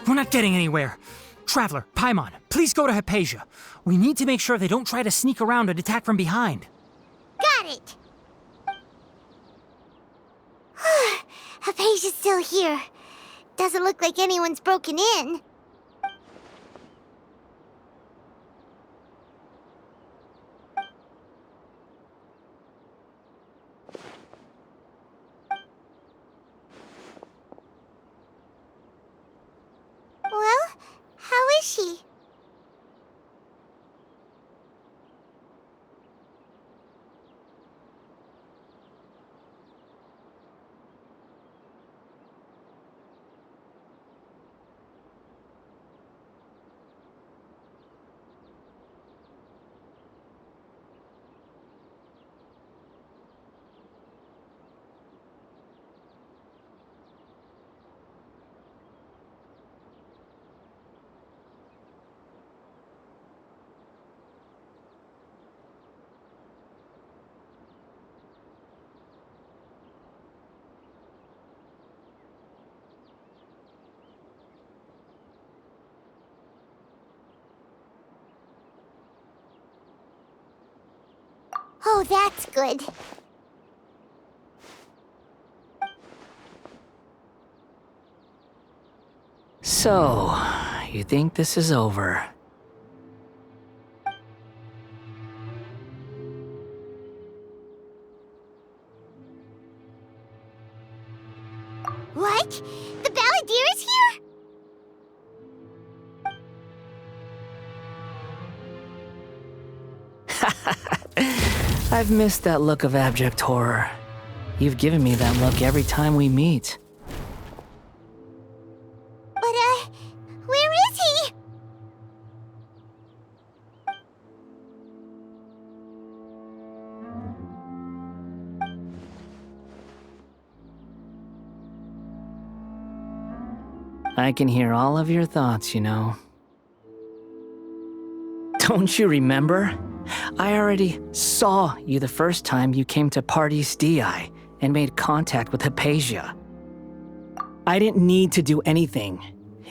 We're not getting anywhere. Traveler, Paimon, please go to Hypatia. We need to make sure they don't try to sneak around and attack from behind. Got it! Hypatia's still here. Doesn't look like anyone's broken in. Well, how is she? Oh, that's good. So, you think this is over? What? The Balladeer is here? I've missed that look of abject horror. You've given me that look every time we meet. But, where is he? I can hear all of your thoughts, you know. Don't you remember? I already saw you the first time you came to Party's DI and made contact with Hypatia. I didn't need to do anything.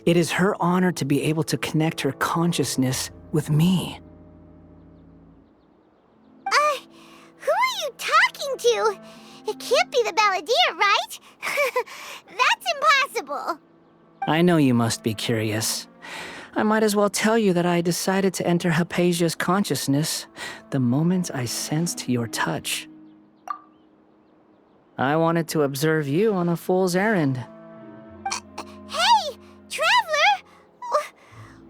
It is her honor to be able to connect her consciousness with me. Who are you talking to? It can't be the Balladeer, right? That's impossible. I know you must be curious. I might as well tell you that I decided to enter Hypatia's consciousness the moment I sensed your touch. I wanted to observe you on a fool's errand. Hey, Traveler!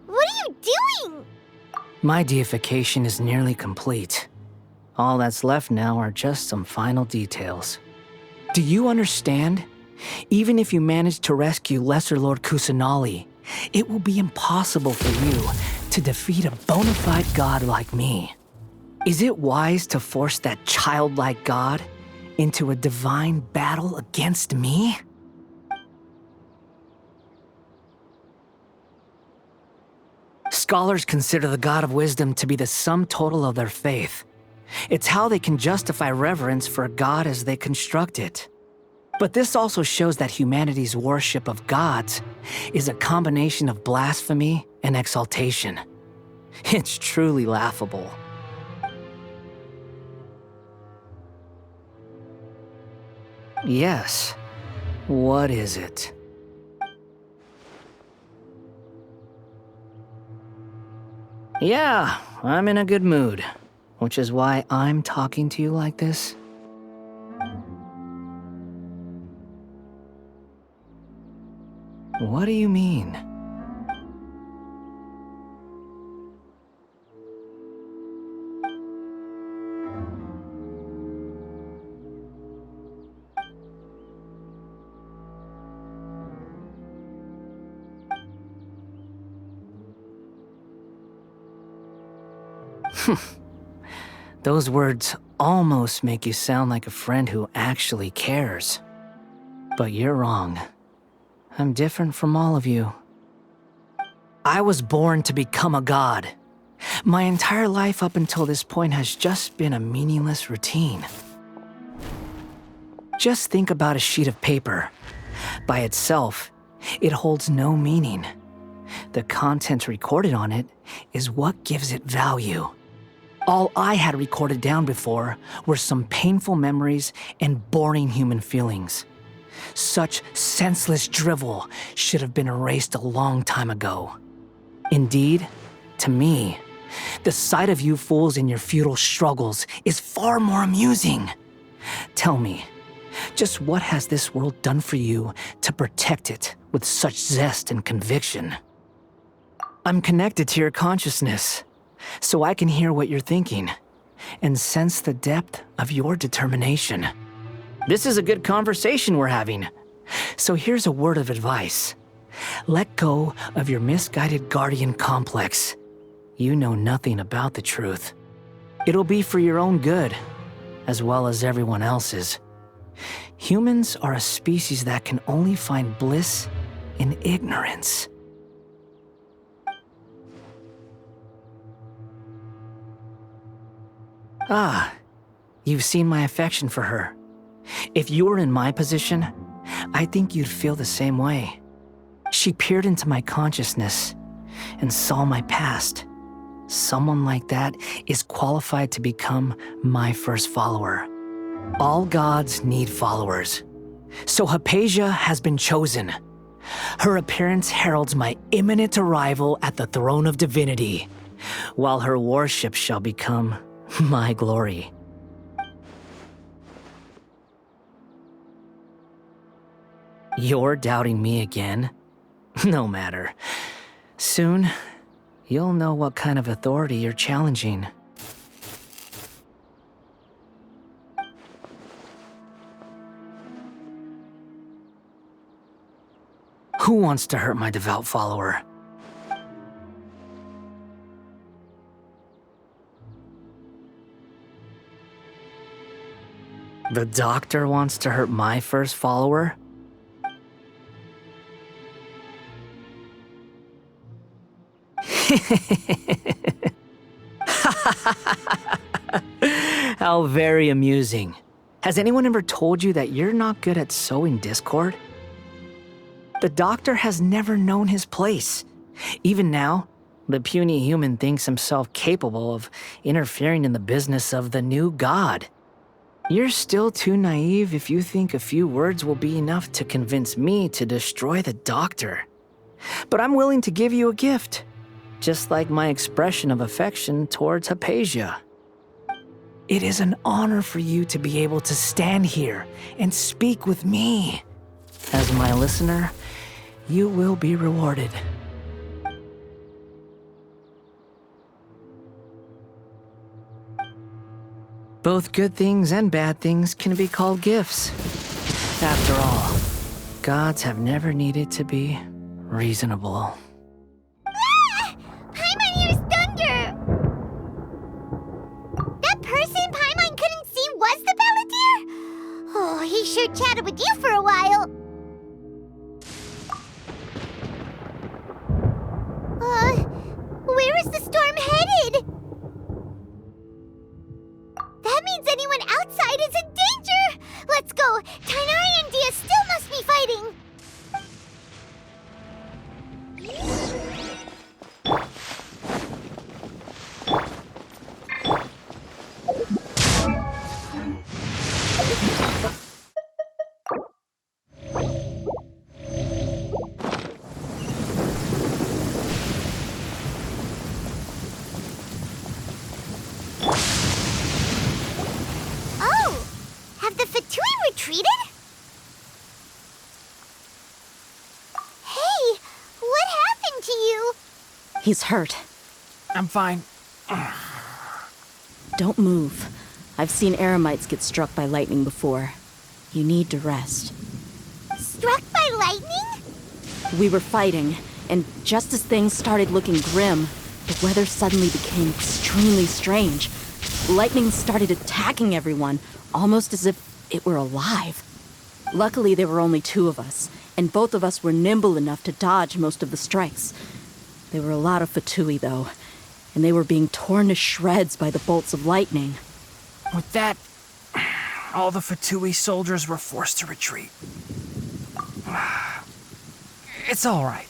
What are you doing? My deification is nearly complete. All that's left now are just some final details. Do you understand? Even if you manage to rescue Lesser Lord Kusanali, it will be impossible for you to defeat a bona fide god like me. Is it wise to force that childlike god into a divine battle against me? Scholars consider the god of wisdom to be the sum total of their faith. It's how they can justify reverence for a god as they construct it. But this also shows that humanity's worship of gods is a combination of blasphemy and exaltation. It's truly laughable. Yes. What is it? Yeah, I'm in a good mood, which is why I'm talking to you like this. What do you mean? Those words almost make you sound like a friend who actually cares. But you're wrong. I'm different from all of you. I was born to become a god. My entire life up until this point has just been a meaningless routine. Just think about a sheet of paper. By itself, it holds no meaning. The content recorded on it is what gives it value. All I had recorded down before were some painful memories and boring human feelings. Such senseless drivel should have been erased a long time ago. Indeed, to me, the sight of you fools in your futile struggles is far more amusing. Tell me, just what has this world done for you to protect it with such zest and conviction? I'm connected to your consciousness, so I can hear what you're thinking and sense the depth of your determination. This is a good conversation we're having, so here's a word of advice. Let go of your misguided guardian complex. You know nothing about the truth. It'll be for your own good, as well as everyone else's. Humans are a species that can only find bliss in ignorance. Ah, you've seen my affection for her. If you were in my position, I think you'd feel the same way. She peered into my consciousness and saw my past. Someone like that is qualified to become my first follower. All gods need followers. So Hypatia has been chosen. Her appearance heralds my imminent arrival at the throne of divinity, while her worship shall become my glory. You're doubting me again? No matter. Soon, you'll know what kind of authority you're challenging. Who wants to hurt my devout follower? The doctor wants to hurt my first follower? How very amusing. Has anyone ever told you that you're not good at sowing discord? The doctor has never known his place. Even now, the puny human thinks himself capable of interfering in the business of the new god. You're still too naive if you think a few words will be enough to convince me to destroy the doctor. But I'm willing to give you a gift, just like my expression of affection towards Hypatia. It is an honor for you to be able to stand here and speak with me. As my listener, you will be rewarded. Both good things and bad things can be called gifts. After all, gods have never needed to be reasonable. Ah! Paimon hears thunder! That person Paimon couldn't see was the Balladeer? Oh, he sure chatted with you for a while. Where is the storm headed? That means anyone outside is in danger! Let's go! Tainari and Dia still must be fighting! Oh! Have the Fatui retreated? Hey! What happened to you? He's hurt. I'm fine. Don't move. I've seen eremites get struck by lightning before. You need to rest. Struck by lightning? We were fighting, and just as things started looking grim, the weather suddenly became extremely strange. Lightning started attacking everyone, almost as if it were alive. Luckily, there were only two of us, and both of us were nimble enough to dodge most of the strikes. There were a lot of Fatui, though, and they were being torn to shreds by the bolts of lightning. With that, all the Fatui soldiers were forced to retreat. It's all right.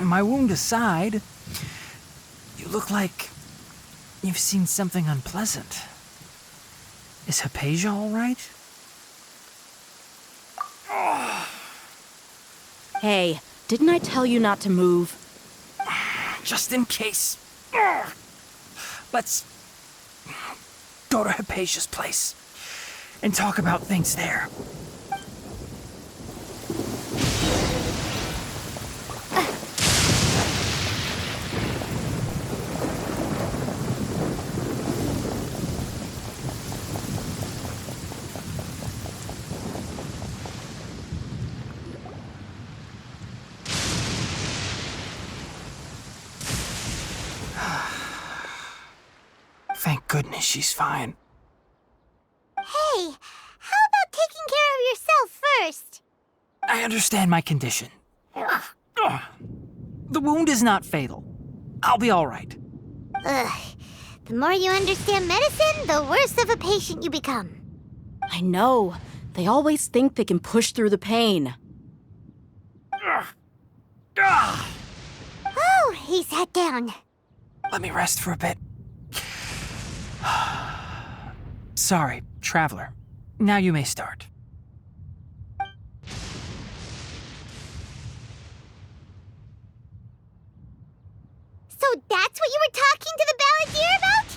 My wound aside, you look like you've seen something unpleasant. Is Hypatia all right? Hey, didn't I tell you not to move? Just in case. Let's go to Hypatia's place and talk about things there. Thank goodness she's fine. Hey, how about taking care of yourself first? I understand my condition. The wound is not fatal. I'll be all right. Ugh. The more you understand medicine, the worse of a patient you become. I know. They always think they can push through the pain. Oh, he sat down. Let me rest for a bit. Sorry, Traveler. Now you may start. So that's what you were talking to the balladeer about?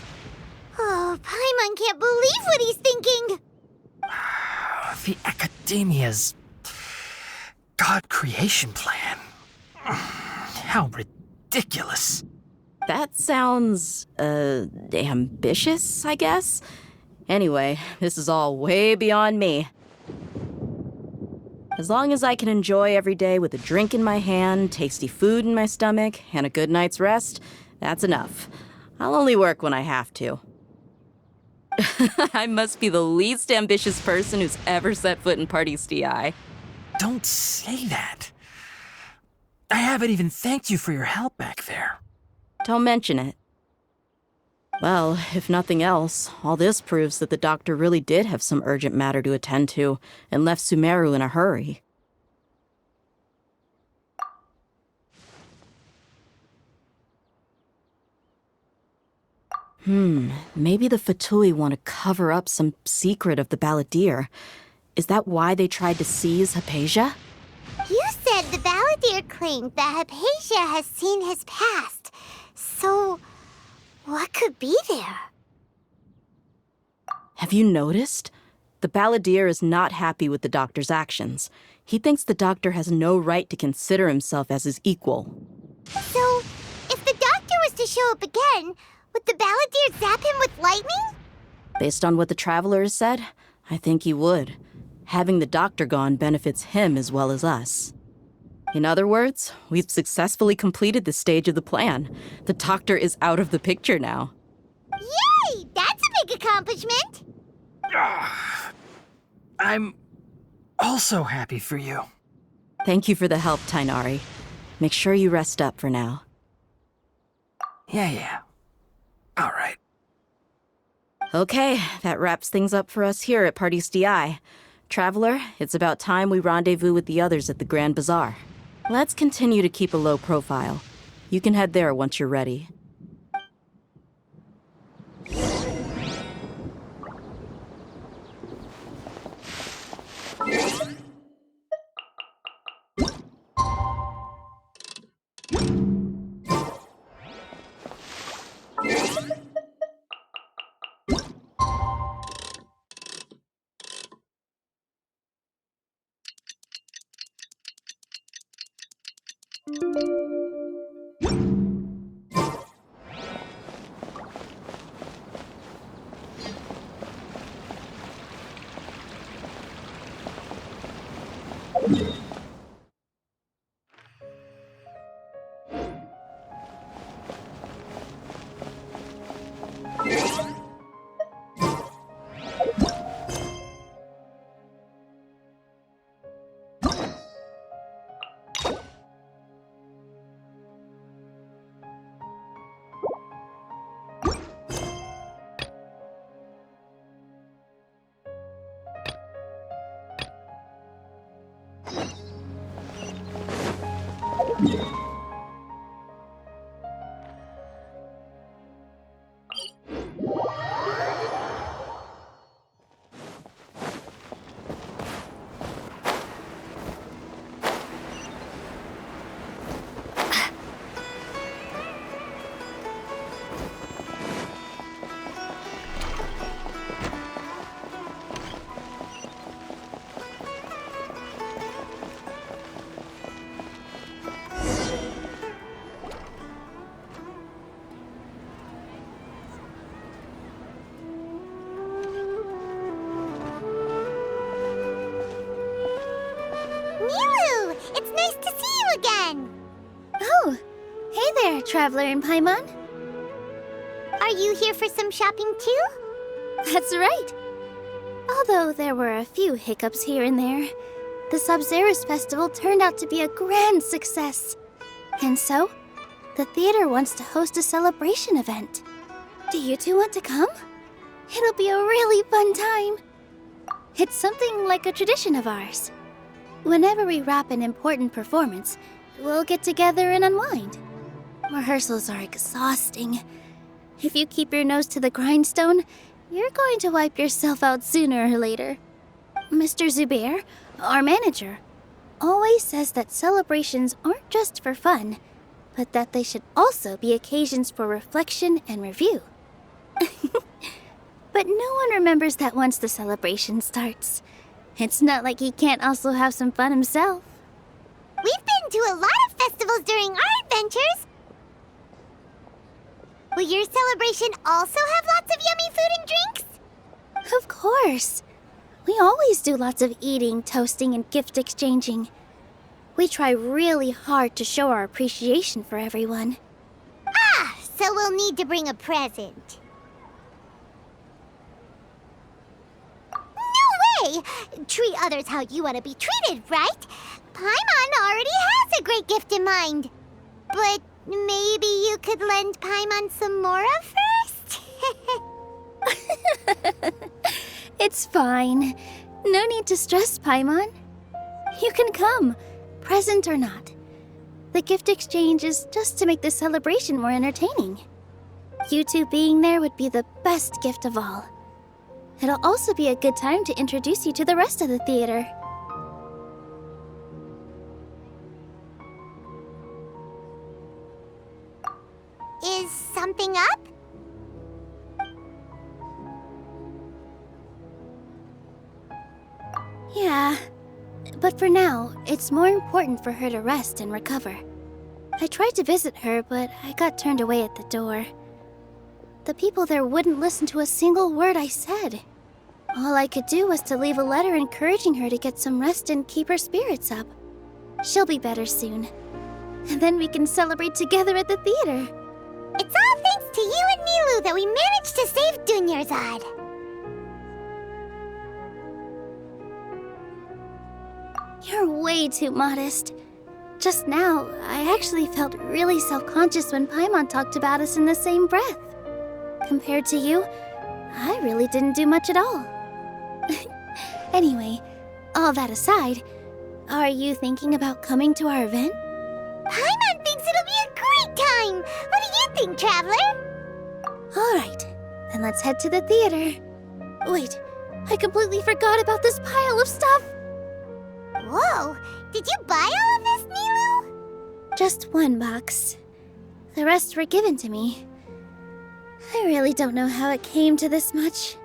Oh, Paimon can't believe what he's thinking. The Academia's God creation plan. How ridiculous. That sounds, ambitious, I guess? Anyway, this is all way beyond me. As long as I can enjoy every day with a drink in my hand, tasty food in my stomach, and a good night's rest, that's enough. I'll only work when I have to. I must be the least ambitious person who's ever set foot in Party's DI. Don't say that. I haven't even thanked you for your help back there. Don't mention it. Well, if nothing else, all this proves that the doctor really did have some urgent matter to attend to and left Sumeru in a hurry. Maybe the Fatui want to cover up some secret of the balladeer. Is that why they tried to seize Hypatia? You said the balladeer claimed that Hypatia has seen his past. So, what could be there? Have you noticed? The balladeer is not happy with the doctor's actions. He thinks the doctor has no right to consider himself as his equal. So, if the doctor was to show up again, would the balladeer zap him with lightning? Based on what the traveler has said, I think he would. Having the doctor gone benefits him as well as us. In other words, we've successfully completed this stage of the plan. The doctor is out of the picture now. Yay! That's a big accomplishment! I'm also happy for you. Thank you for the help, Tainari. Make sure you rest up for now. Yeah. All right. Okay, that wraps things up for us here at Party's DI. Traveler, it's about time we rendezvous with the others at the Grand Bazaar. Let's continue to keep a low profile. You can head there once you're ready. there, Traveler and Paimon. Are you here for some shopping too? That's right. Although there were a few hiccups here and there, the Sabzerus Festival turned out to be a grand success. And so, the theater wants to host a celebration event. Do you two want to come? It'll be a really fun time. It's something like a tradition of ours. Whenever we wrap an important performance, we'll get together and unwind. Rehearsals are exhausting. If you keep your nose to the grindstone, you're going to wipe yourself out sooner or later. Mr. Zubair, our manager, always says that celebrations aren't just for fun, but that they should also be occasions for reflection and review. But no one remembers that once the celebration starts. It's not like he can't also have some fun himself. We've been to a lot of festivals during our adventures. Will your celebration also have lots of yummy food and drinks? Of course. We always do lots of eating, toasting, and gift exchanging. We try really hard to show our appreciation for everyone. Ah, so we'll need to bring a present. No way! Treat others how you want to be treated, right? Paimon already has a great gift in mind. But maybe you could lend Paimon some more first? It's fine. No need to stress, Paimon. You can come, present or not. The gift exchange is just to make the celebration more entertaining. You two being there would be the best gift of all. It'll also be a good time to introduce you to the rest of the theater. Is something up? Yeah, but for now, it's more important for her to rest and recover. I tried to visit her, but I got turned away at the door. The people there wouldn't listen to a single word I said. All I could do was to leave a letter encouraging her to get some rest and keep her spirits up. She'll be better soon. And then we can celebrate together at the theater. It's all thanks to you and Nilu that we managed to save Dunyarzad. You're way too modest. Just now, I actually felt really self-conscious when Paimon talked about us in the same breath. Compared to you, I really didn't do much at all. Anyway, all that aside, are you thinking about coming to our event? Paimon thinks it'll be a great time! What do you think, Traveler? Alright, then let's head to the theater. Wait, I completely forgot about this pile of stuff! Whoa! Did you buy all of this, Nilu? Just one box. The rest were given to me. I really don't know how it came to this much.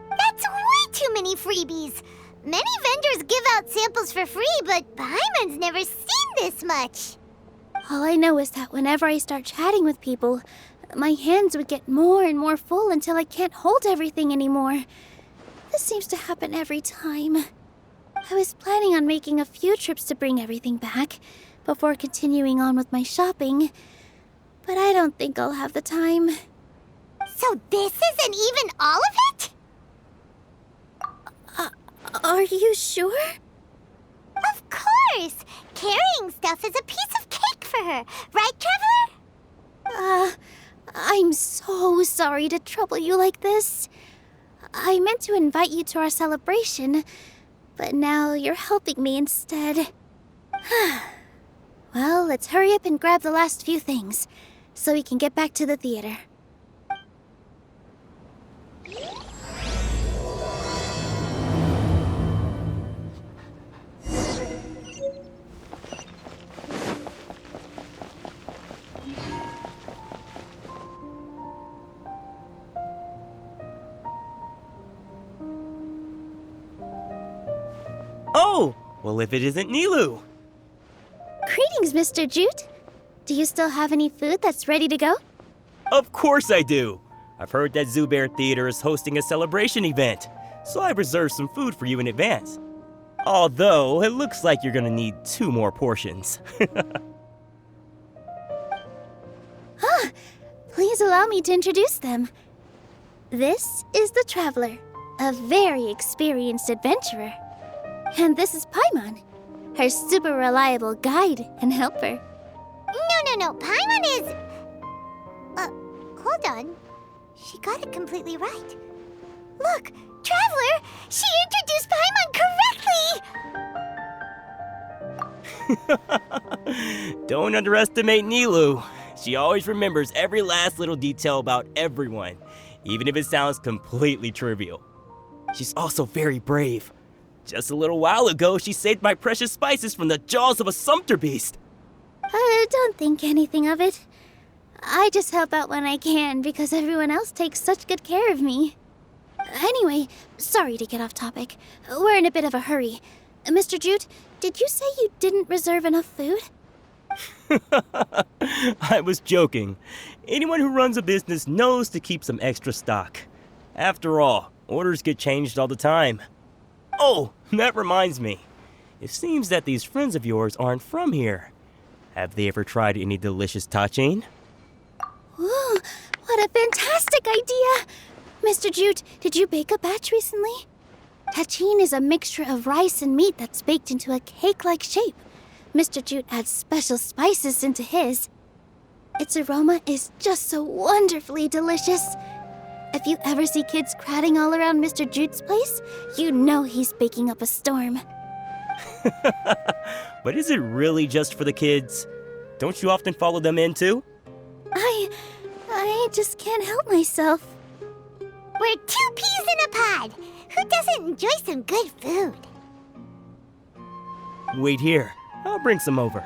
That's way too many freebies! Many vendors give out samples for free, but Paimon's never seen this much. All I know is that whenever I start chatting with people, my hands would get more and more full until I can't hold everything anymore. This seems to happen every time. I was planning on making a few trips to bring everything back before continuing on with my shopping, but I don't think I'll have the time. So this isn't even all of it? Are you sure? Of course! Carrying stuff is a piece of cake for her, right, Traveler? I'm so sorry to trouble you like this. I meant to invite you to our celebration, but now you're helping me instead. Well, let's hurry up and grab the last few things, so we can get back to the theater. Oh! Well, if it isn't Nilu! Greetings, Mr. Jute. Do you still have any food that's ready to go? Of course I do! I've heard that Zubair Theater is hosting a celebration event, so I've reserved some food for you in advance. Although, it looks like you're gonna need 2 more portions. allow me to introduce them. This is the Traveler, a very experienced adventurer. And this is Paimon, her super reliable guide and helper. No. Paimon is... hold on. She got it completely right. Look, Traveler! She introduced Paimon correctly! Don't underestimate Nilu. She always remembers every last little detail about everyone, even if it sounds completely trivial. She's also very brave. Just a little while ago, she saved my precious spices from the jaws of a sumpter beast. Don't think anything of it. I just help out when I can because everyone else takes such good care of me. Anyway, sorry to get off topic. We're in a bit of a hurry. Mr. Jute, did you say you didn't reserve enough food? I was joking. Anyone who runs a business knows to keep some extra stock. After all, orders get changed all the time. Oh, that reminds me. It seems that these friends of yours aren't from here. Have they ever tried any delicious tachin? Ooh, what a fantastic idea! Mr. Jute, did you bake a batch recently? Tachin is a mixture of rice and meat that's baked into a cake-like shape. Mr. Jute adds special spices into his. Its aroma is just so wonderfully delicious. If you ever see kids crowding all around Mr. Jute's place, you know he's baking up a storm. But is it really just for the kids? Don't you often follow them in too? I just can't help myself. We're 2 peas in a pod! Who doesn't enjoy some good food? Wait here. I'll bring some over.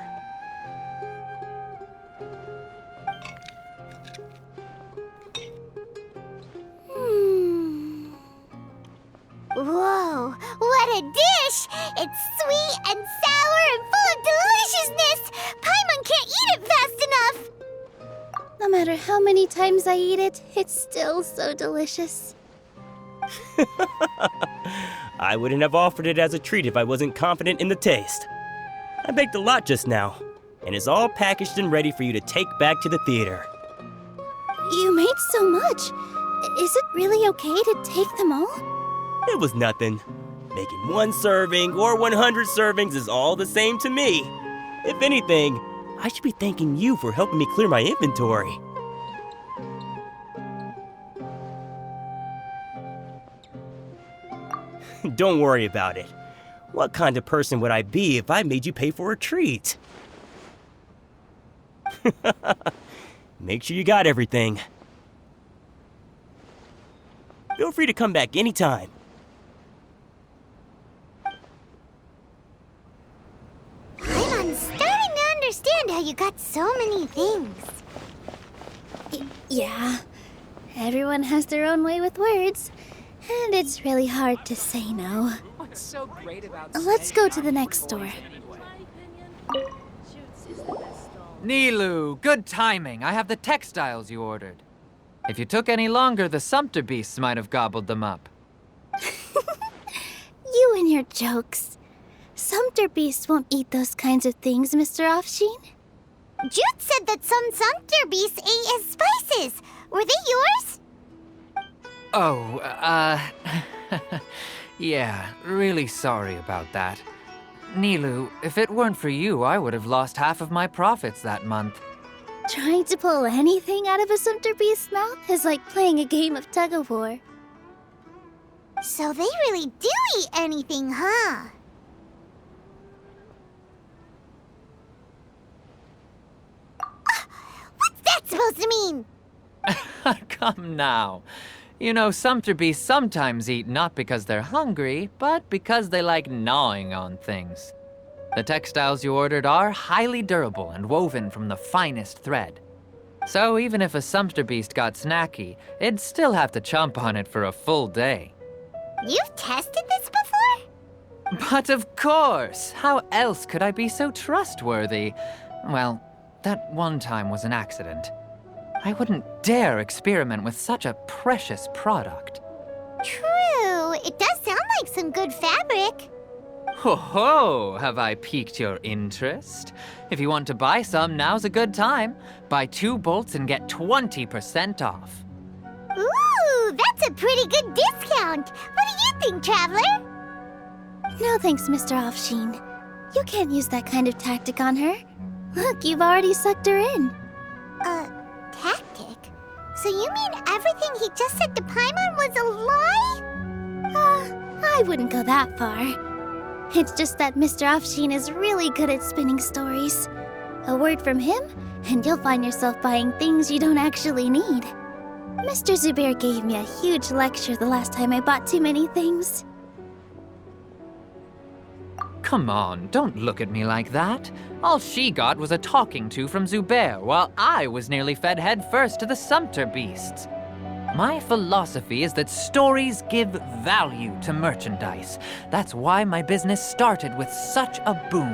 Whoa, what a dish! It's sweet and sour and full of deliciousness! Paimon can't eat it fast enough! No matter how many times I eat it, it's still so delicious. I wouldn't have offered it as a treat if I wasn't confident in the taste. I baked a lot just now, and it's all packaged and ready for you to take back to the theater. You made so much. Is it really okay to take them all? It was nothing. Making 1 serving or 100 servings is all the same to me. If anything, I should be thanking you for helping me clear my inventory. Don't worry about it. What kind of person would I be if I made you pay for a treat? Make sure you got everything. Feel free to come back anytime. I'm starting to understand how you got so many things. Yeah. Everyone has their own way with words, and it's really hard to say no. What's so great about Let's go to the next store. Nilu, good timing. I have the textiles you ordered. If you took any longer, the sumpter beasts might have gobbled them up. You and your jokes. Sumpter beasts won't eat those kinds of things, Mr. Offsheen. Jute said that some sumpter beasts ate his spices. Were they yours? Oh, yeah, really sorry about that. Nilu, if it weren't for you, I would have lost half of my profits that month. Trying to pull anything out of a sumpter beast's mouth is like playing a game of tug-of-war. So they really do eat anything, huh? What's that supposed to mean? Come now. You know, sumpter beasts sometimes eat not because they're hungry, but because they like gnawing on things. The textiles you ordered are highly durable and woven from the finest thread. So even if a sumpter beast got snacky, it'd still have to chomp on it for a full day. You've tested this before? But of course! How else could I be so trustworthy? Well, that one time was an accident. I wouldn't dare experiment with such a precious product. True. It does sound like some good fabric. Ho ho! Have I piqued your interest? If you want to buy some, now's a good time. Buy 2 bolts and get 20% off. Ooh, that's a pretty good discount. What do you think, Traveler? No thanks, Mr. Offsheen. You can't use that kind of tactic on her. Look, you've already sucked her in. Tactic? So you mean everything he just said to Paimon was a lie? I wouldn't go that far. It's just that Mr. Offsheen is really good at spinning stories. A word from him, and you'll find yourself buying things you don't actually need. Mr. Zubair gave me a huge lecture the last time I bought too many things. Come on, don't look at me like that. All she got was a talking to from Zubair, while I was nearly fed headfirst to the Sumpter beasts. My philosophy is that stories give value to merchandise. That's why my business started with such a boom.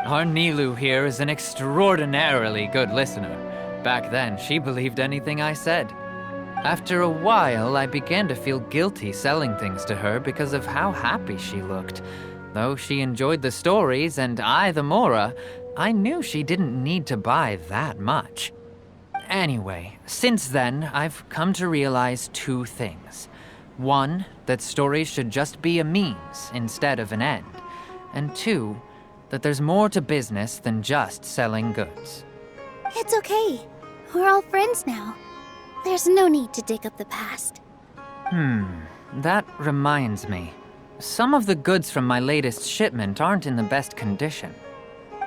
Our Nilu here is an extraordinarily good listener. Back then, she believed anything I said. After a while, I began to feel guilty selling things to her because of how happy she looked. Though she enjoyed the stories and I the Mora, I knew she didn't need to buy that much. Anyway, since then, I've come to realize 2 things. 1, that stories should just be a means instead of an end. And 2, that there's more to business than just selling goods. It's okay. We're all friends now. There's no need to dig up the past. That reminds me. Some of the goods from my latest shipment aren't in the best condition.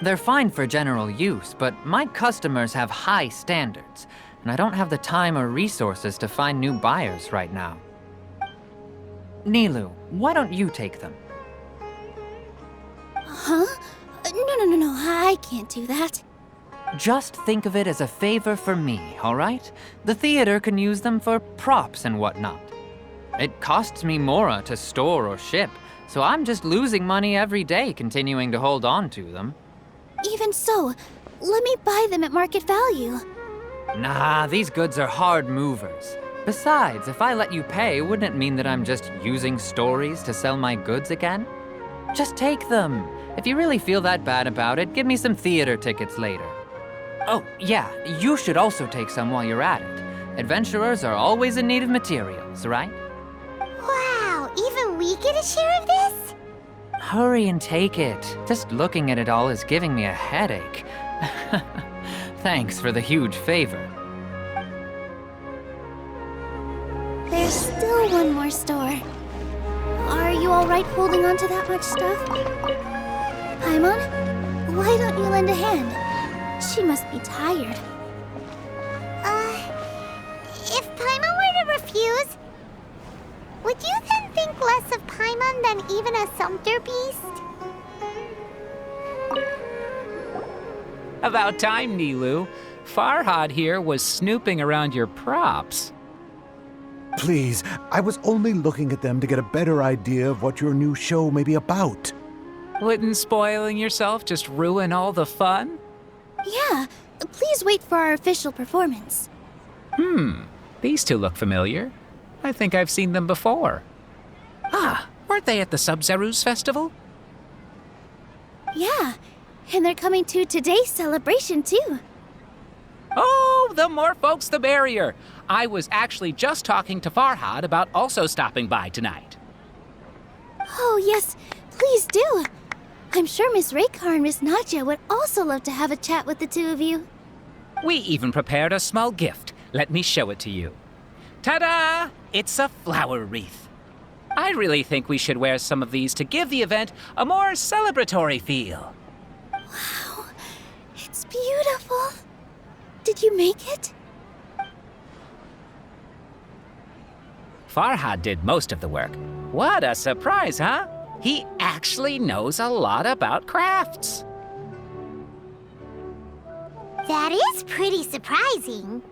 They're fine for general use, but my customers have high standards, and I don't have the time or resources to find new buyers right now. Nilu, why don't you take them? Huh? No, I can't do that. Just think of it as a favor for me, all right? The theater can use them for props and whatnot. It costs me Mora to store or ship, so I'm just losing money every day continuing to hold on to them. Even so, let me buy them at market value. Nah, these goods are hard movers. Besides, if I let you pay, wouldn't it mean that I'm just using stories to sell my goods again? Just take them. If you really feel that bad about it, give me some theater tickets later. Oh, yeah, you should also take some while you're at it. Adventurers are always in need of materials, right? Wow, even we get a share of this? Hurry and take it. Just looking at it all is giving me a headache. Thanks for the huge favor. There's still one more store. Are you alright holding on to that much stuff? Paimon, why don't you lend a hand? She must be tired. If Paimon were to refuse, would you then think less of Paimon than even a Sumpter beast? About time, Nilu. Farhad here was snooping around your props. Please, I was only looking at them to get a better idea of what your new show may be about. Wouldn't spoiling yourself just ruin all the fun? Yeah, please wait for our official performance. These 2 look familiar. I think I've seen them before. Ah, weren't they at the Sub-Zerus festival? Yeah, and they're coming to today's celebration too. Oh, the more folks the merrier. I was actually just talking to Farhad about also stopping by tonight. Oh yes, please do. I'm sure Miss Raykar and Miss Nadja would also love to have a chat with the 2 of you. We even prepared a small gift. Let me show it to you. Ta-da! It's a flower wreath. I really think we should wear some of these to give the event a more celebratory feel. Wow, it's beautiful. Did you make it? Farhad did most of the work. What a surprise, huh? He actually knows a lot about crafts. That is pretty surprising.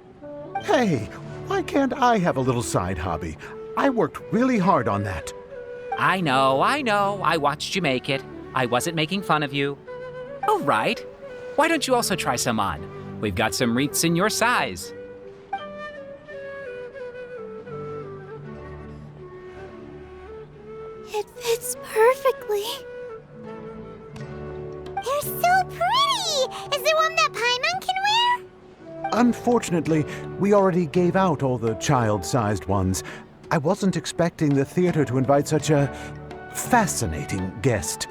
Hey, why can't I have a little side hobby? I worked really hard on that. I know. I watched you make it. I wasn't making fun of you. All right. Why don't you also try some on? We've got some wreaths in your size. It fits perfectly. Unfortunately, we already gave out all the child-sized ones. I wasn't expecting the theater to invite such a fascinating guest.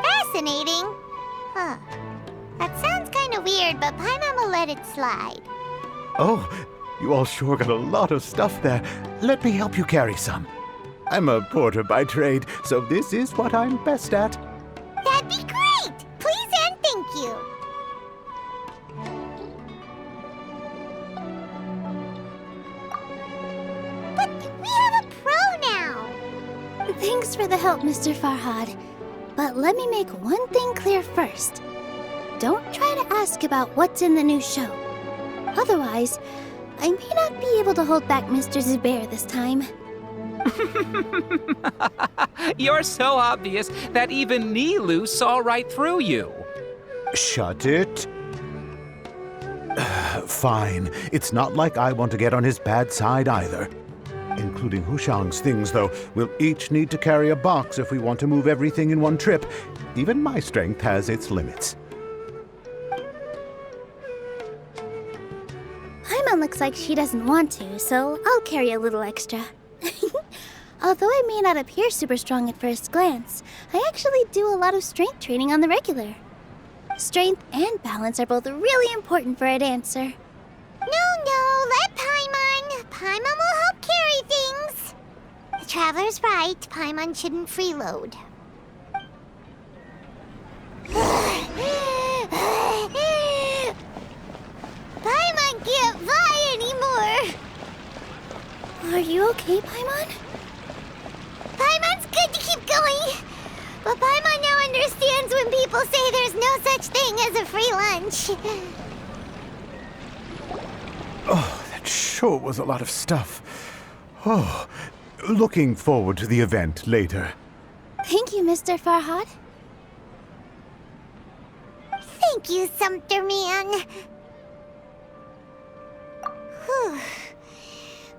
Fascinating? Huh. That sounds kind of weird, but Paimon will let it slide. Oh, you all sure got a lot of stuff there. Let me help you carry some. I'm a porter by trade, so this is what I'm best at. That'd be great! Please and thank you. But we have a pro now! Thanks for the help, Mr. Farhad. But let me make one thing clear first. Don't try to ask about what's in the new show. Otherwise, I may not be able to hold back Mr. Zubair this time. You're so obvious that even Nilu saw right through you. Shut it. Fine. It's not like I want to get on his bad side either. Including Hushang's things, though. We'll each need to carry a box if we want to move everything in one trip. Even my strength has its limits. Paimon looks like she doesn't want to, so I'll carry a little extra. Although I may not appear super strong at first glance, I actually do a lot of strength training on the regular. Strength and balance are both really important for a dancer. No, let Paimon. Paimon will help carry things. The Traveler's right. Paimon shouldn't freeload. Paimon can't fly anymore. Are you okay, Paimon? Paimon's good to keep going. But Paimon now understands when people say there's no such thing as a free lunch. Oh, that sure was a lot of stuff. Oh, looking forward to the event later. Thank you, Mr. Farhad. Thank you, Sumpter Man. Whew.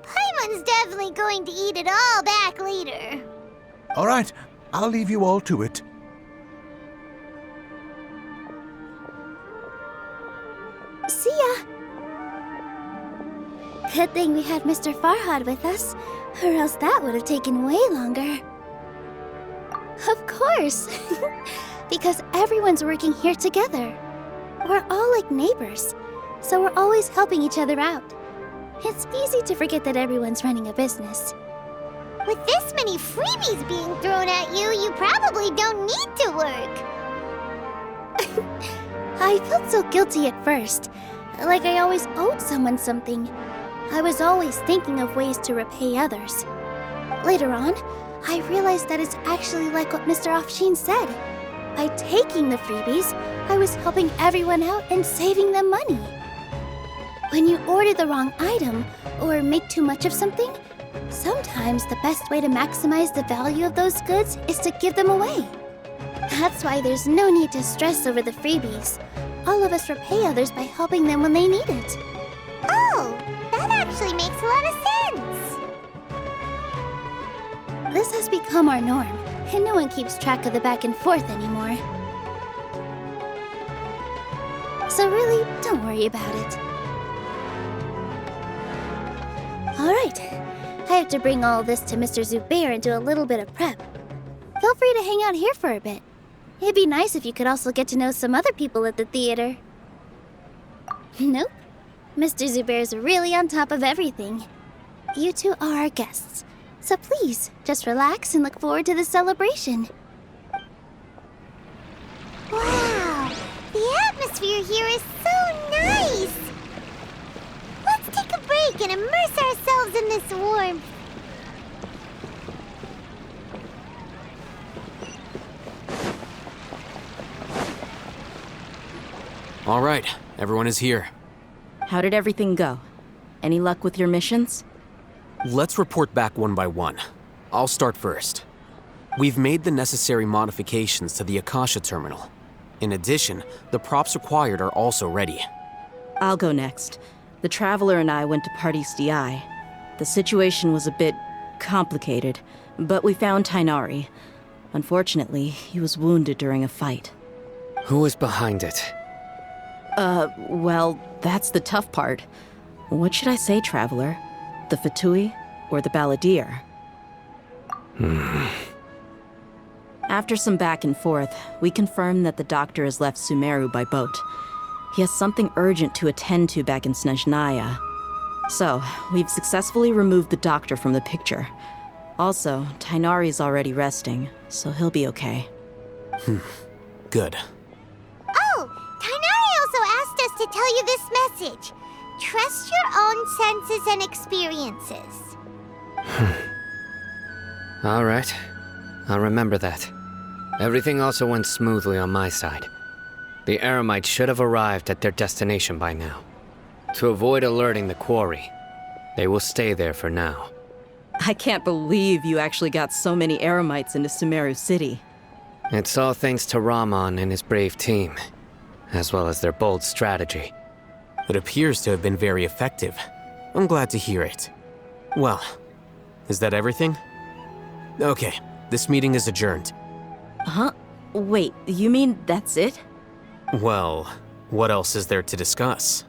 Paimon's definitely going to eat it all back later. All right, I'll leave you all to it. See ya! Good thing we had Mr. Farhad with us, or else that would have taken way longer. Of course! Because everyone's working here together. We're all like neighbors, so we're always helping each other out. It's easy to forget that everyone's running a business. With this many freebies being thrown at you, you probably don't need to work. I felt so guilty at first, like I always owed someone something. I was always thinking of ways to repay others. Later on, I realized that it's actually like what Mr. Afshin said. By taking the freebies, I was helping everyone out and saving them money. When you order the wrong item, or make too much of something, sometimes the best way to maximize the value of those goods is to give them away. That's why there's no need to stress over the freebies. All of us repay others by helping them when they need it. Oh, that actually makes a lot of sense. This has become our norm, and no one keeps track of the back and forth anymore. So really, don't worry about it. Alright, I have to bring all this to Mr. Zubair and do a little bit of prep. Feel free to hang out here for a bit. It'd be nice if you could also get to know some other people at the theater. Nope. Mr. Zubair's really on top of everything. You two are our guests, so please, just relax and look forward to the celebration. Wow, the atmosphere here is so nice. Let's take a break and immerse ourselves in this warmth. All right, everyone is here. How did everything go? Any luck with your missions? Let's report back one by one. I'll start first. We've made the necessary modifications to the Akasha terminal. In addition, the props required are also ready. I'll go next. The Traveler and I went to Party's DI. The situation was a bit complicated, but we found Tainari. Unfortunately, he was wounded during a fight. Who is behind it? Well, that's the tough part. What should I say, Traveler? The Fatui or the Balladeer? After some back and forth, we confirmed that the doctor has left Sumeru by boat. He has something urgent to attend to back in Snezhnaya. So, we've successfully removed the doctor from the picture. Also, Tainari's already resting, so he'll be okay. Good. Oh, Tainari also asked us to tell you this message. Trust your own senses and experiences. All right. I'll remember that. Everything also went smoothly on my side. The Eremites should have arrived at their destination by now. To avoid alerting the quarry, they will stay there for now. I can't believe you actually got so many Eremites into Sumeru City. It's all thanks to Rahman and his brave team, as well as their bold strategy. It appears to have been very effective. I'm glad to hear it. Well, is that everything? Okay, this meeting is adjourned. Huh? Wait, you mean that's it? Well, what else is there to discuss?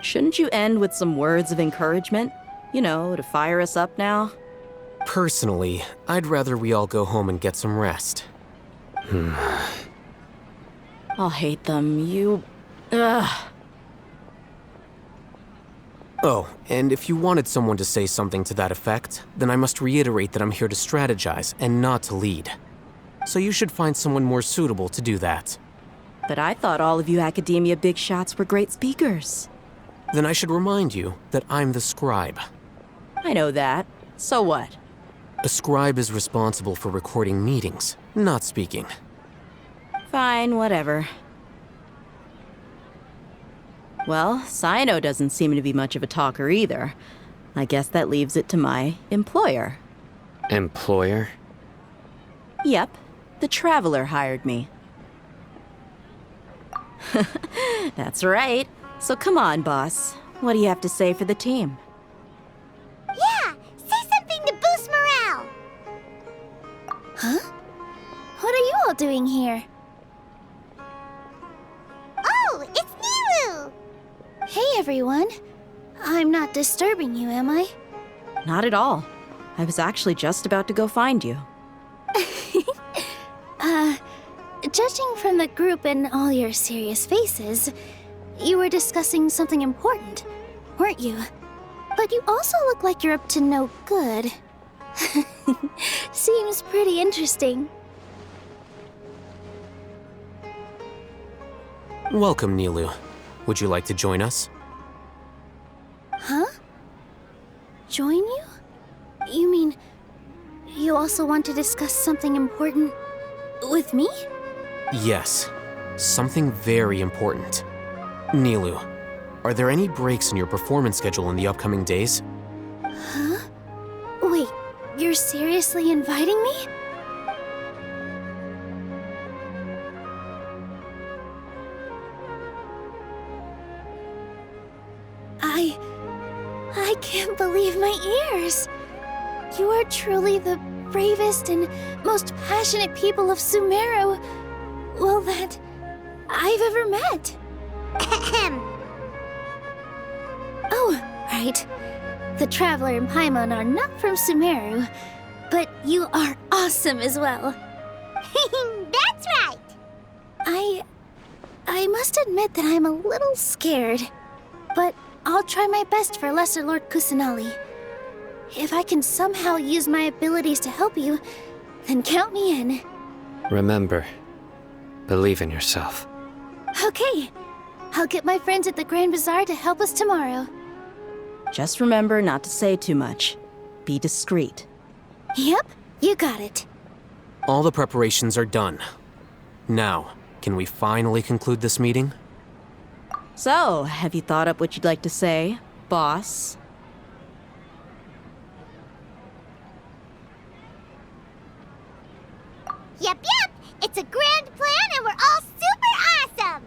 Shouldn't you end with some words of encouragement? You know, to fire us up now? Personally, I'd rather we all go home and get some rest. I'll hate them. Ugh. Oh, and if you wanted someone to say something to that effect, then I must reiterate that I'm here to strategize and not to lead. So you should find someone more suitable to do that. But I thought all of you academia big shots were great speakers. Then I should remind you that I'm the scribe. I know that. So what? A scribe is responsible for recording meetings, not speaking. Fine, whatever. Well, Cyno doesn't seem to be much of a talker either. I guess that leaves it to my employer. Employer? Yep, the Traveler hired me. That's right. So come on, boss. What do you have to say for the team? Yeah, say something to boost morale. Huh? What are you all doing here? Oh, it's Nilu! Hey, everyone. I'm not disturbing you, am I? Not at all. I was actually just about to go find you. Judging from the group and all your serious faces, you were discussing something important, weren't you? But you also look like you're up to no good. Seems pretty interesting. Welcome, Nilu. Would you like to join us? Huh? Join you? You mean you also want to discuss something important with me? Yes, something very important. Nilu, are there any breaks in your performance schedule in the upcoming days? Huh? Wait, you're seriously inviting me? I can't believe my ears. You are truly the bravest and most passionate people of Sumeru, well, that I've ever met. Oh, right. The Traveler and Paimon are not from Sumeru, but you are awesome as well. That's right! I must admit that I'm a little scared, but I'll try my best for Lesser Lord Kusanali. If I can somehow use my abilities to help you, then count me in. Remember, believe in yourself. Okay, I'll get my friends at the Grand Bazaar to help us tomorrow. Just remember not to say too much. Be discreet. Yep, you got it. All the preparations are done. Now, can we finally conclude this meeting? So, have you thought up what you'd like to say, boss? Yep, it's a grand plan and we're all super awesome!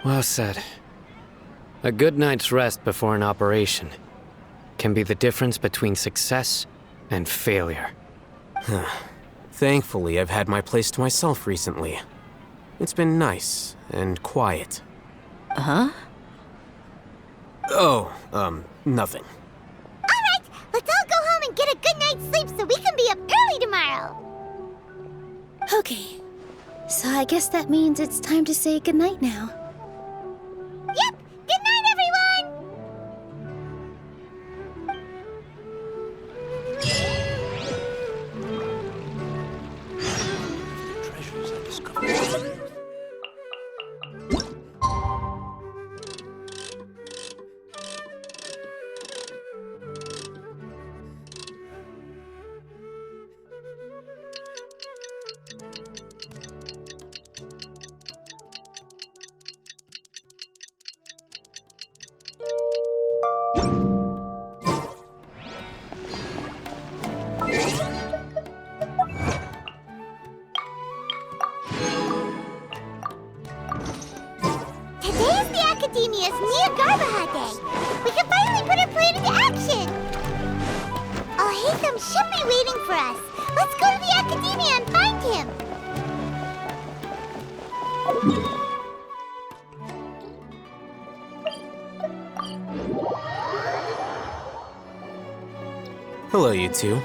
Well said. A good night's rest before an operation can be the difference between success and failure. Thankfully, I've had my place to myself recently. It's been nice and quiet. Huh? Oh, nothing. Alright, let's all go home and get a good night's sleep so we can be up early tomorrow. Okay. So I guess that means it's time to say goodnight now. Yep! Good night, everyone! Today's the Academia's Niagarbaha Day. We can finally put our plan into action. Alhaitham should be waiting for us. Let's go to the Academia and find him. Hello, you two.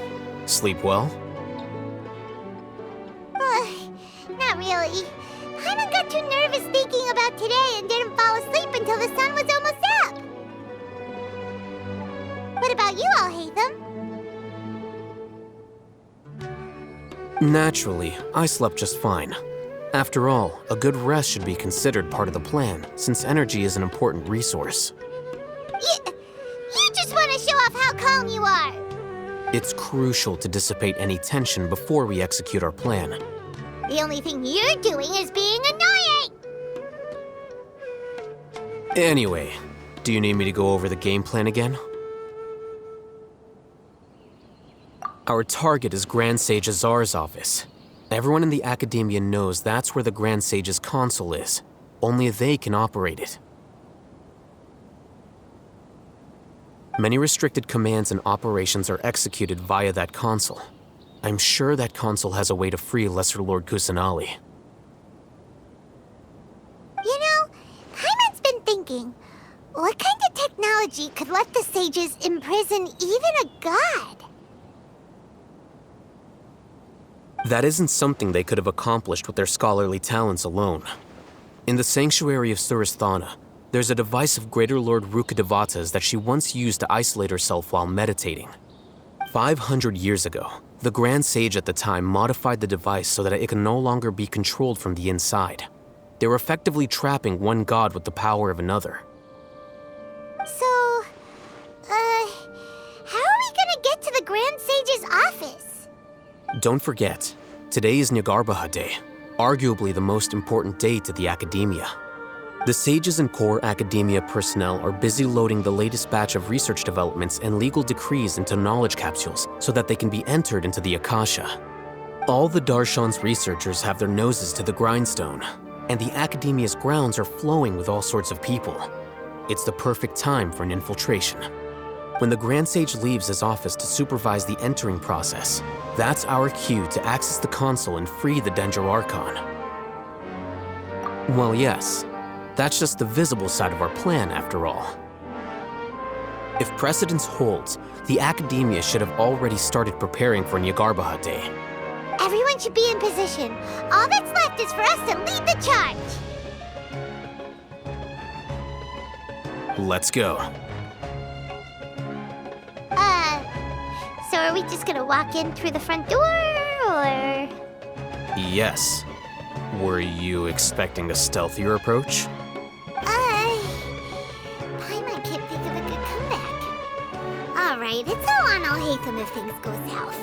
Sleep well? Not really. Paimon got too nervous thinking about today and didn't fall asleep until the sun was almost up. What about you, Alhaitham? Naturally, I slept just fine. After all, a good rest should be considered part of the plan, since energy is an important resource. You just want to show off how calm you are. It's crucial to dissipate any tension before we execute our plan. The only thing you're doing is being annoying. Anyway, do you need me to go over the game plan again? Our target is Grand Sage Azar's office. Everyone in the Academia knows that's where the Grand Sage's console is. Only they can operate it. Many restricted commands and operations are executed via that console. I'm sure that console has a way to free Lesser Lord Kusanali. You know, Paimon's been thinking, what kind of technology could let the sages imprison even a god? That isn't something they could have accomplished with their scholarly talents alone. In the Sanctuary of Suristhana, there's a device of Greater Lord Rukkhadevata's that she once used to isolate herself while meditating. 500 years ago, the Grand Sage at the time modified the device so that it can no longer be controlled from the inside. They were effectively trapping one god with the power of another. So, how are we gonna get to the Grand Sage's office? Don't forget, today is Niagarbaha Day, arguably the most important day to the Academia. The sages and core Academia personnel are busy loading the latest batch of research developments and legal decrees into knowledge capsules so that they can be entered into the Akasha. All the Darshan's researchers have their noses to the grindstone, and the Academia's grounds are flowing with all sorts of people. It's the perfect time for an infiltration. When the Grand Sage leaves his office to supervise the entering process, that's our cue to access the console and free the Danger Archon. Well, yes. That's just the visible side of our plan, after all. If precedence holds, the Academia should have already started preparing for Niagarbaha Day. Everyone should be in position. All that's left is for us to lead the charge. Let's go. So are we just gonna walk in through the front door, or...? Yes. Were you expecting a stealthier approach? Paimon can't think of a good comeback. Alright, it's all on Alhaitham if things go south.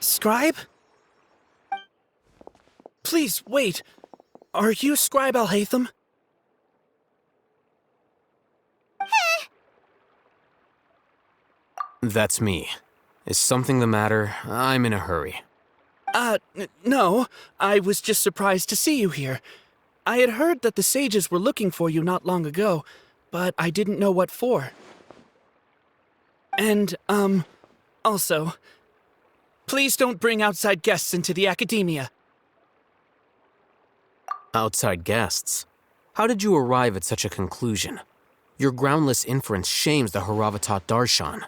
Scribe? Please, wait. Are you Scribe Alhaitham? That's me. Is something the matter? I'm in a hurry. No. I was just surprised to see you here. I had heard that the sages were looking for you not long ago, but I didn't know what for. And, also, please don't bring outside guests into the academia. Outside guests? How did you arrive at such a conclusion? Your groundless inference shames the Haravatat Darshan.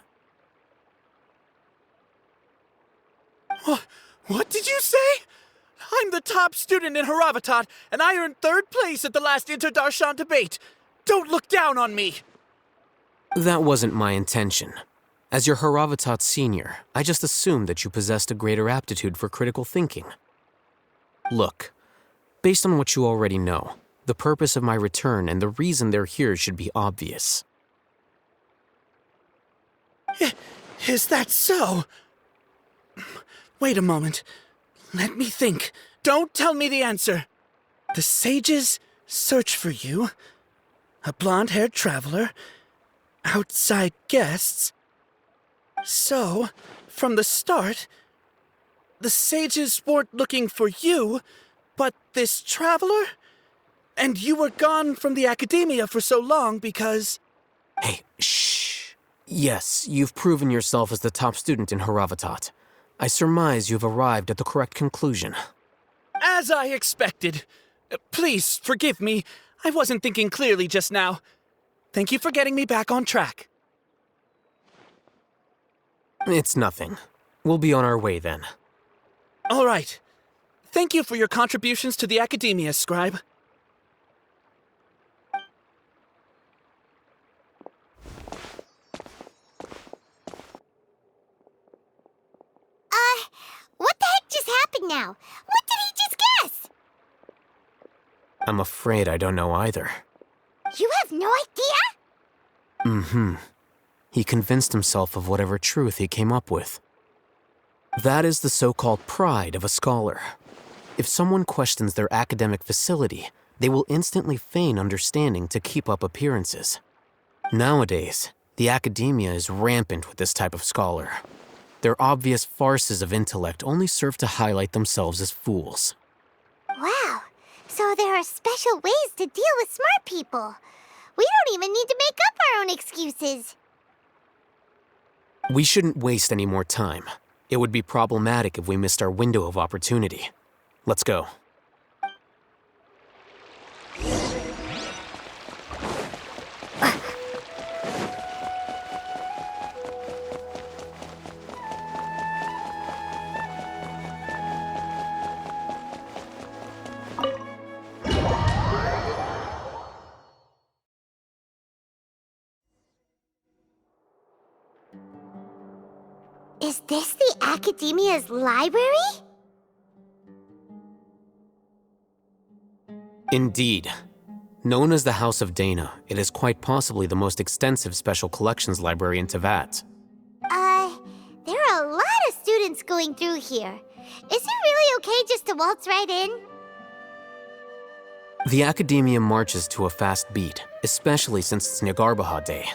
What did you say? I'm the top student in Haravatat, and I earned 3rd place at the last Inter-Darshan debate. Don't look down on me! That wasn't my intention. As your Haravatat senior, I just assumed that you possessed a greater aptitude for critical thinking. Look, based on what you already know, the purpose of my return and the reason they're here should be obvious. Is that so? Wait a moment. Let me think. Don't tell me the answer. The sages search for you. A blonde-haired traveler. Outside guests. So, from the start, the sages weren't looking for you, but this traveler? And you were gone from the academia for so long because... Hey, shh. Yes, you've proven yourself as the top student in Haravatat. I surmise you've arrived at the correct conclusion. As I expected. Please, forgive me. I wasn't thinking clearly just now. Thank you for getting me back on track. It's nothing. We'll be on our way then. All right. Thank you for your contributions to the academia, Scribe. What the heck just happened now? What did he just guess? I'm afraid I don't know either. You have no idea? Mm-hmm. He convinced himself of whatever truth he came up with. That is the so-called pride of a scholar. If someone questions their academic facility, they will instantly feign understanding to keep up appearances. Nowadays, the academia is rampant with this type of scholar. Their obvious farces of intellect only serve to highlight themselves as fools. Wow. So there are special ways to deal with smart people. We don't even need to make up our own excuses. We shouldn't waste any more time. It would be problematic if we missed our window of opportunity. Let's go. Is this the Academia's library? Indeed. Known as the House of Dana, it is quite possibly the most extensive special collections library in Teyvat. There are a lot of students going through here. Is it really okay just to waltz right in? The Academia marches to a fast beat, especially since it's Nyargarbaha Day.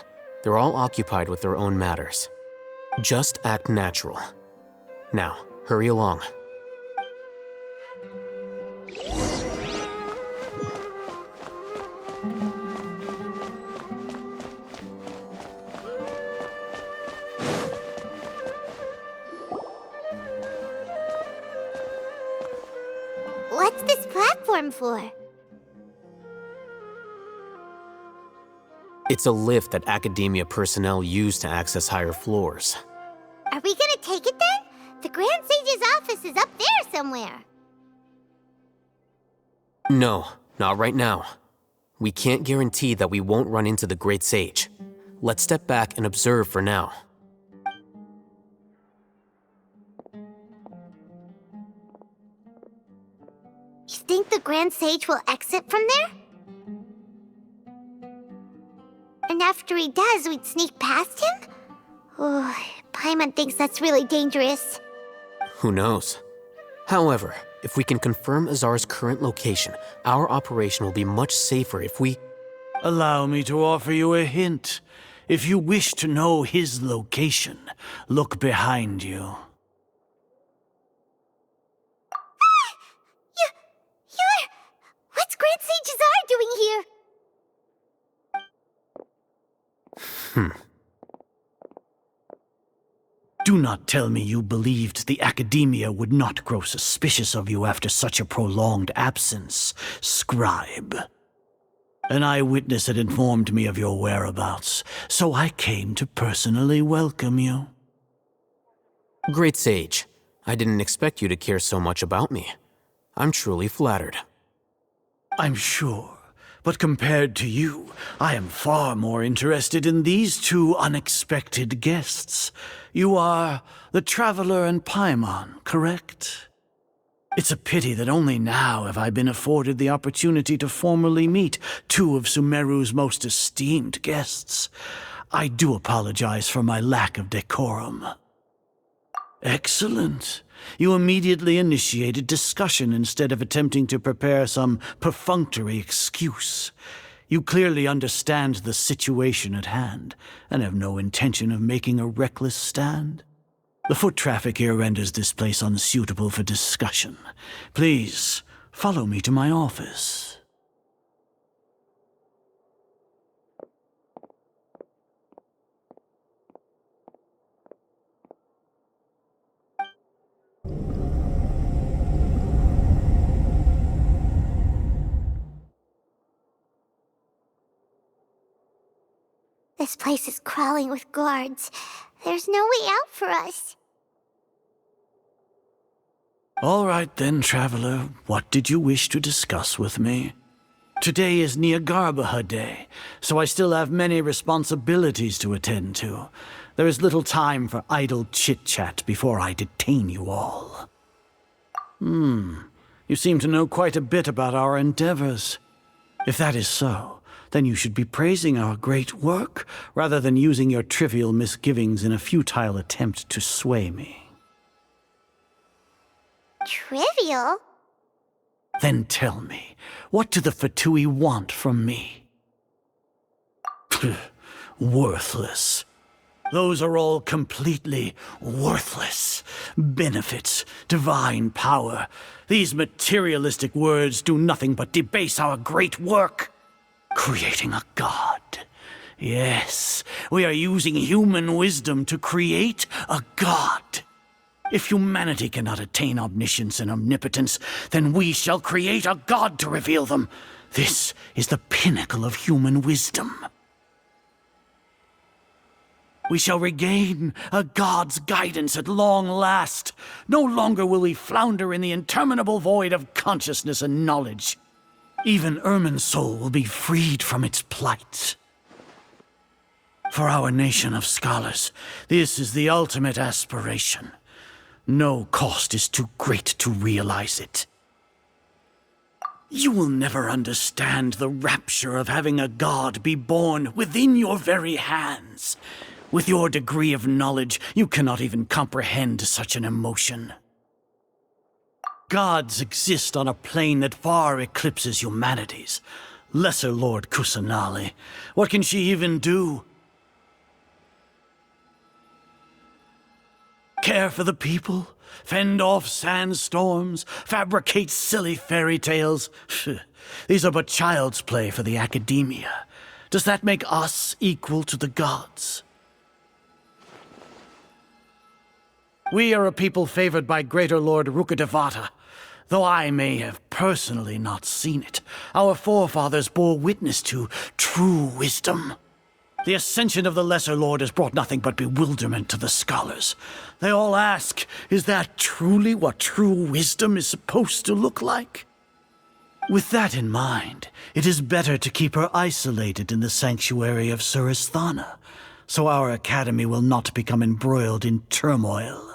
They're all occupied with their own matters. Just act natural. Now, hurry along. What's this platform for? It's a lift that Academia personnel use to access higher floors. Are we gonna take it then? The Grand Sage's office is up there somewhere. No, not right now. We can't guarantee that we won't run into the Great Sage. Let's step back and observe for now. You think the Grand Sage will exit from there? And after he does, we'd sneak past him? Oh, Paimon thinks that's really dangerous. Who knows? However, if we can confirm Azar's current location, our operation will be much safer if we... Allow me to offer you a hint. If you wish to know his location, look behind you. You're... What's Grand Sage Zar doing here? Do not tell me you believed the Academia would not grow suspicious of you after such a prolonged absence, scribe. An eyewitness had informed me of your whereabouts, so I came to personally welcome you. Great Sage, I didn't expect you to care so much about me. I'm truly flattered. I'm sure, but compared to you, I am far more interested in these two unexpected guests. You are the Traveler and Paimon, correct? It's a pity that only now have I been afforded the opportunity to formally meet two of Sumeru's most esteemed guests. I do apologize for my lack of decorum. Excellent. You immediately initiated discussion instead of attempting to prepare some perfunctory excuse. You clearly understand the situation at hand, and have no intention of making a reckless stand. The foot traffic here renders this place unsuitable for discussion. Please, follow me to my office. This place is crawling with guards. There's no way out for us. All right then, Traveler. What did you wish to discuss with me? Today is Nyargarbaha Day, so I still have many responsibilities to attend to. There is little time for idle chit-chat before I detain you all. You seem to know quite a bit about our endeavors. If that is so, then you should be praising our great work, rather than using your trivial misgivings in a futile attempt to sway me. Trivial? Then tell me, what do the Fatui want from me? Worthless. Those are all completely worthless. Benefits, divine power. These materialistic words do nothing but debase our great work. Creating a god. Yes, we are using human wisdom to create a god. If humanity cannot attain omniscience and omnipotence, then we shall create a god to reveal them. This is the pinnacle of human wisdom. We shall regain a god's guidance at long last. No longer will we flounder in the interminable void of consciousness and knowledge. Even Ermin's soul will be freed from its plight. For our nation of scholars, this is the ultimate aspiration. No cost is too great to realize it. You will never understand the rapture of having a god be born within your very hands. With your degree of knowledge, you cannot even comprehend such an emotion. Gods exist on a plane that far eclipses humanity's. Lesser Lord Kusanali, what can she even do? Care for the people? Fend off sandstorms? Fabricate silly fairy tales? These are but child's play for the Academia. Does that make us equal to the gods? We are a people favored by Greater Lord Rukkhadevata. Though I may have personally not seen it, our forefathers bore witness to true wisdom. The ascension of the Lesser Lord has brought nothing but bewilderment to the scholars. They all ask, is that truly what true wisdom is supposed to look like? With that in mind, it is better to keep her isolated in the sanctuary of Suristhana, so our academy will not become embroiled in turmoil.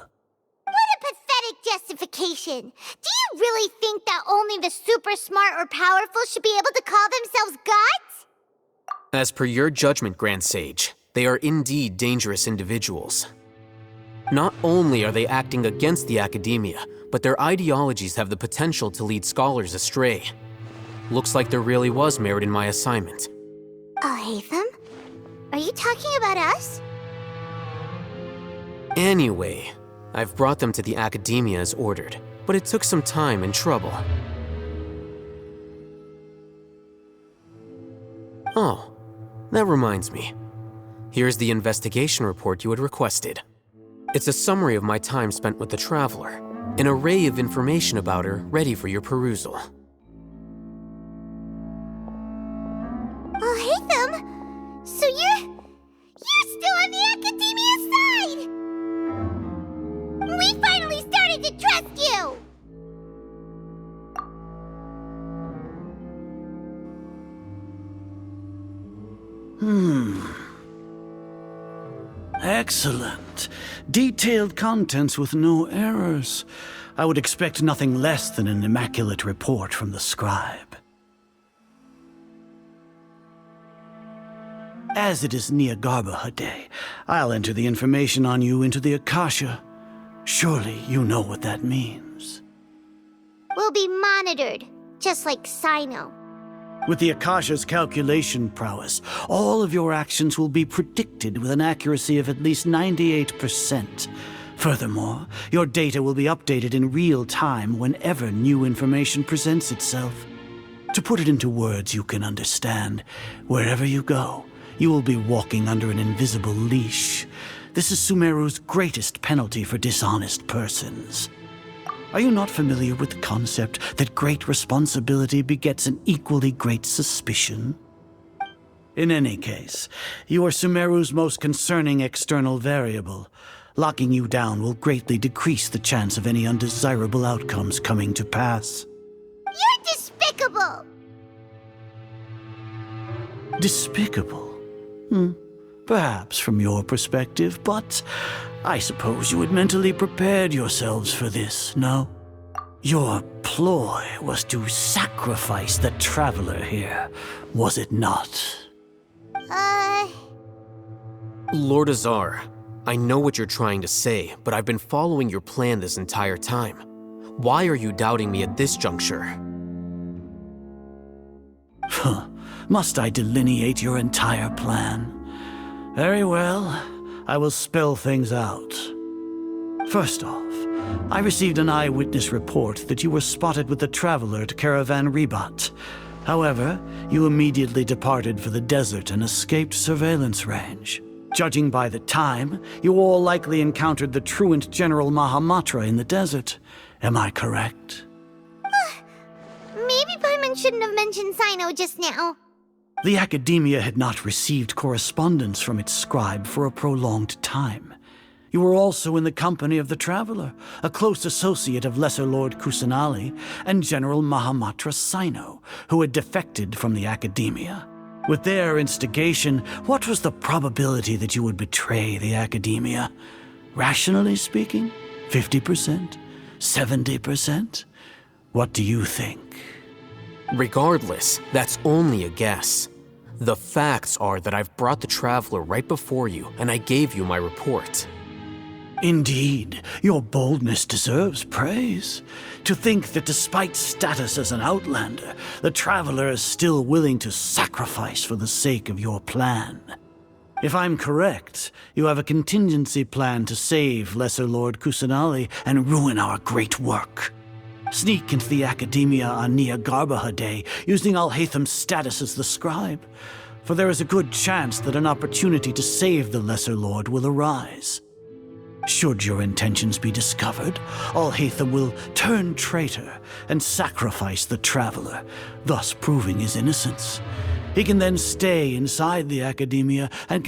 Justification. Do you really think that only the super smart or powerful should be able to call themselves gods? As per your judgment, Grand Sage, they are indeed dangerous individuals. Not only are they acting against the Academia, but their ideologies have the potential to lead scholars astray. Looks like there really was merit in my assignment. I'll hate them? Are you talking about us? Anyway, I've brought them to the Academia as ordered, but it took some time and trouble. Oh, that reminds me. Here's the investigation report you had requested. It's a summary of my time spent with the Traveler, an array of information about her ready for your perusal. Oh, Hatham! So you're still on the Academia side! We finally started to trust you! Excellent. Detailed contents with no errors. I would expect nothing less than an immaculate report from the scribe. As it is Niagarbaha Day, I'll enter the information on you into the Akasha. Surely you know what that means. We'll be monitored, just like Sino. With the Akasha's calculation prowess, all of your actions will be predicted with an accuracy of at least 98%. Furthermore, your data will be updated in real time whenever new information presents itself. To put it into words you can understand, wherever you go, you will be walking under an invisible leash. This is Sumeru's greatest penalty for dishonest persons. Are you not familiar with the concept that great responsibility begets an equally great suspicion? In any case, you are Sumeru's most concerning external variable. Locking you down will greatly decrease the chance of any undesirable outcomes coming to pass. You're despicable! Despicable? Perhaps from your perspective, but I suppose you had mentally prepared yourselves for this, no? Your ploy was to sacrifice the Traveler here, was it not? Lord Azar, I know what you're trying to say, but I've been following your plan this entire time. Why are you doubting me at this juncture? Must I delineate your entire plan? Very well, I will spell things out. First off, I received an eyewitness report that you were spotted with the Traveler at Caravan Ribat. However, you immediately departed for the desert and escaped surveillance range. Judging by the time, you all likely encountered the truant General Mahamatra in the desert. Am I correct? Maybe Paimon shouldn't have mentioned Sino just now. The Academia had not received correspondence from its scribe for a prolonged time. You were also in the company of the Traveler, a close associate of Lesser Lord Kusanali and General Mahamatra Sino, who had defected from the Academia. With their instigation, what was the probability that you would betray the Academia? Rationally speaking, 50%? 70%? What do you think? Regardless, that's only a guess. The facts are that I've brought the Traveler right before you, and I gave you my report. Indeed, your boldness deserves praise. To think that despite status as an outlander, the Traveler is still willing to sacrifice for the sake of your plan. If I'm correct, you have a contingency plan to save Lesser Lord Kusanali and ruin our great work. Sneak into the Academia on Niagarbaha Day, using Alhatham's status as the scribe, for there is a good chance that an opportunity to save the Lesser Lord will arise. Should your intentions be discovered, Alhatham will turn traitor and sacrifice the Traveler, thus proving his innocence. He can then stay inside the Academia and